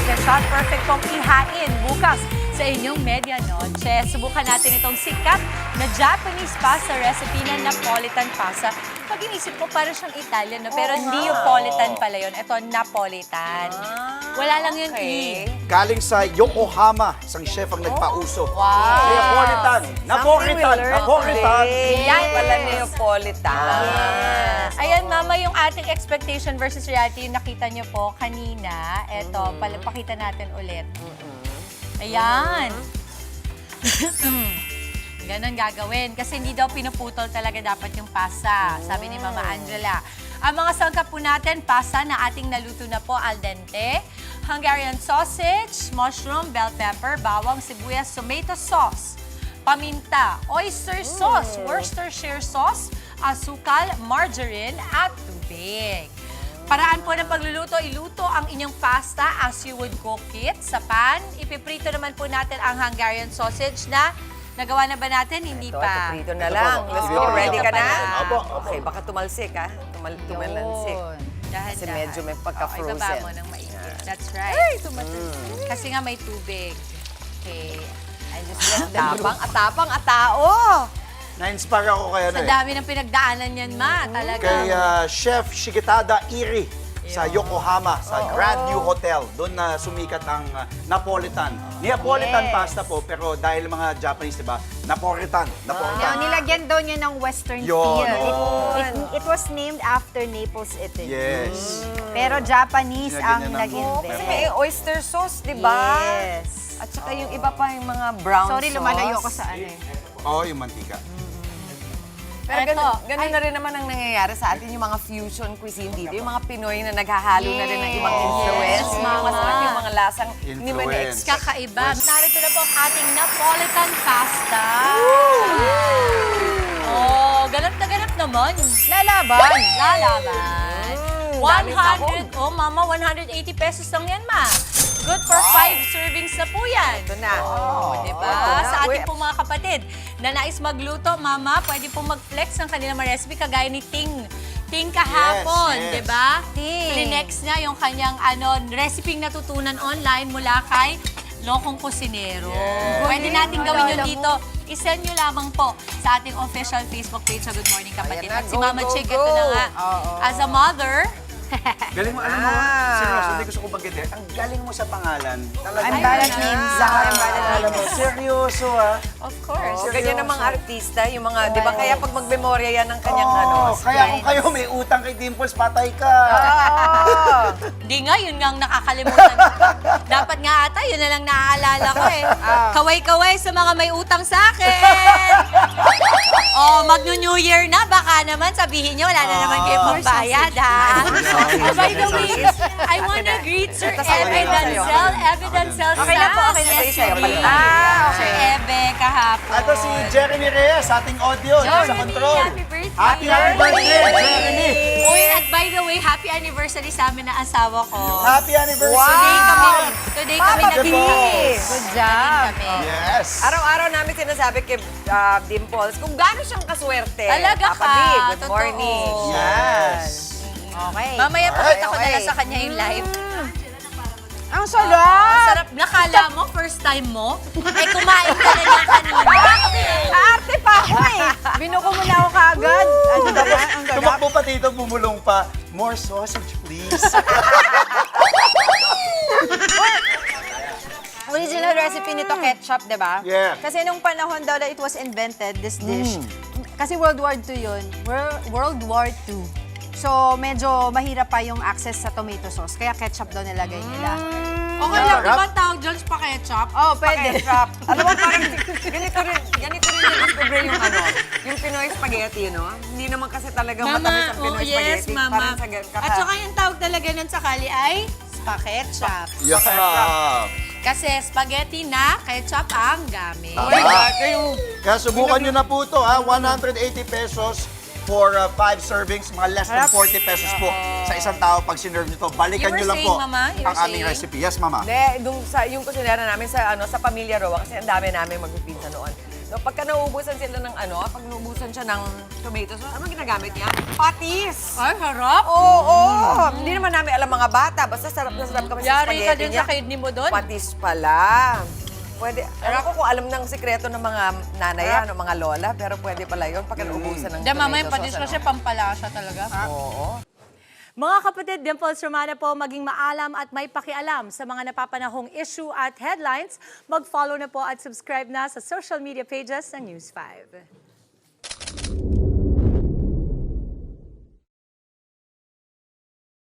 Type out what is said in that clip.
and shot. Perfect pong ihain bukas sa inyong medianoche. Subukan natin itong sikat na Japanese pasta recipe na Napolitan pasta. Pag inisip mo, parang siyang Italian, no? Pero hindi yung Politan pala yun. Ito, Napolitan. Wala lang yun Galing sa Yokohama, isang chef ang nagpauso. Wow! Neapolitan! Napolitan! Napolitan! Yan pala Neapolitan. Yes. Ayan, Mama, yung ating expectation versus reality, yung nakita nyo po kanina. Ito, pakita natin ulit. Ayan. Ganon gagawin. Kasi hindi daw pinuputol talaga dapat yung pasta, sabi ni Mama Angela. Ang mga sangkap po natin, pasta na ating naluto na po al dente, Hungarian sausage, mushroom, bell pepper, bawang, sibuyas, tomato sauce, paminta, oyster sauce, Worcestershire sauce, asukal, margarine, at tubig. Paraan po ng pagluluto, iluto ang inyong pasta as you would cook it sa pan. Ipiprito naman po natin ang Hungarian sausage na nagawa na ba natin? Hindi pa. Prito na lang. Let's go. Ready ka na? Opo. Okay, baka tumalsik ha. Tumalansik. Kasi medyo may pagka-frozen. Ibaba mo ng maigit. That's right. Kasi nga may tubig. Okay. I just let them Atapang, atao. Na-inspire ako kay Sa dami ng pinagdaanan yan, Ma. Talaga. Kay Chef Shigetada Iri sa Yokohama, sa Grand New Hotel. Doon na sumikat ang Napolitan. Neapolitan pasta po, pero dahil mga Japanese, di ba? Napolitan. Napolitan. Nilagyan daw niya ng Western Yun, feel. It was named after Naples, Italy. Yes. Pero Japanese Nilagyan ang niya ng naging Kasi may oyster sauce, di ba? Yes. At saka yung iba pa yung mga brown Sorry, sauce. lumalayo ko sa ano eh. Oo, yung mantika. Pero Eto, ganun na rin naman ang nangyayari sa atin yung mga fusion cuisine dito. Yung mga Pinoy na naghahalo na rin ng ibang influence. Yes, Mga masarap Mama. yung mga lasang hindi mo Influence. na-expect. Kakaiba. Narito na po ang ating Napolitan pasta. Oh, ganap na ganap naman. Lalaban. Lalaban. dami pa ako. 100, oh mama, 180 pesos lang yan, ma. Good for 5 servings na po yan. Ito na. Diba? Ito na. Sa ating po mga kapatid na nais magluto, mama, pwede po mag-flex ng kanilang mga recipe kagaya ni Ting kahapon, Yes, yes. diba? Ting. Linex niya yung kanyang recipe natutunan online mula kay Lokong Kusinero. Pwede natin gawin yun dito. I-send nyo lamang po sa ating official Facebook page sa Good Morning Kapatid. Ayan na, At si Mama go, Chick, go, ito na go. nga. As a mother, Galing mo, alam mo, seryoso, hindi gusto ko banggitin. Ang galing mo sa pangalan. Talaga. I'm bad at names. I'm bad at Alam mo, seryoso of course. So, ganyan ang mga artista, yung mga, di ba, kaya pag magmemorya yan ng kanyang Kaya kung kayo may utang kay Dimples, patay ka. Di nga, yun nga ang nakakalimutan. Dapat nga ata, yun na lang naaalala ko eh. Kaway-kaway sa mga may utang sa akin. Magno-New Year na, baka naman sabihin nyo, wala na naman kayo pambayad, ha? By the way, I wanna greet Sir Ebe Dancel. Ebe Dancel Okay na po, okay na po sa'yo. Okay. Sir Ebe kahapon. Ito si Jeremy Reyes, ating audio, sa Jeremy, control. happy birthday. Happy birthday, Jeremy. Uy, at by the way, happy anniversary sa amin na asawa ko. Happy anniversary. Today kami Papa naging Chris. Good job. Yes. Araw-araw namin sinasabi kay Dimples kung gaano siyang kaswerte. Talaga Papa ka, D, good totoo. morning. Yes. Okay. Mamaya pakita ko na okay. lang sa kanya yung live. Ang sarap! Sarap. Nakala mo, first time mo? Eh, kumain ka na niya kanina. Kaarte pa ako eh. Binuko mo na ako kaagad. Ano ba ba? Ang sarap. Tumakbo pa dito, bumulong pa. More sausage, please. Original recipe nito, ketchup, di ba? Yeah. Kasi nung panahon daw na it was invented, this dish, kasi World War II yun. World War II. So, medyo mahirap pa yung access sa tomato sauce. Kaya ketchup daw nilagay nila. Okay lang, di ba tawag dyan sa ketchup? Oh, pwede. Alam mo, parang ganito rin yung discover yung Pinoy spaghetti, no? Hindi naman kasi talaga matamis ang Pinoy yes, spaghetti. mama. Parang At saka yung tawag talaga nun sakali ay spa-ketchup. Yeah. Kasi spaghetti na ketchup ang gamit. Kaya subukan nyo na po ito, ha? 180 pesos for 5 servings, mga less than 40 pesos po sa isang tao pag sinerve nyo ito. Balikan You nyo were lang po saying, Mama? You were ang aming saying? recipe. Yes, Mama. Hindi, yung kusinera namin sa pamilya Roa, kasi ang dami namin magpipinsa noon. So, pagka nauubusan sila ng pag nauubusan siya ng tomato sauce, ano ginagamit niya? Patis! Ay, harap. Oo! Hindi naman namin alam mga bata. Basta sarap na sarap kami sa Yari ka spaghetti din niya. sa kidney mo doon. Patis pala. Pwede. Alam ko kung alam ng sikreto ng mga nanay yan, o mga lola, pero pwede pala yun pagka nauubusan ng Hindi, mama, yung tomato patis sauce, kasi pampalasa talaga. Oo. Mga kapatid, Dimples Romana po, maging maalam at may pakialam sa mga napapanahong issue at headlines. Mag-follow na po at subscribe na sa social media pages ng News 5.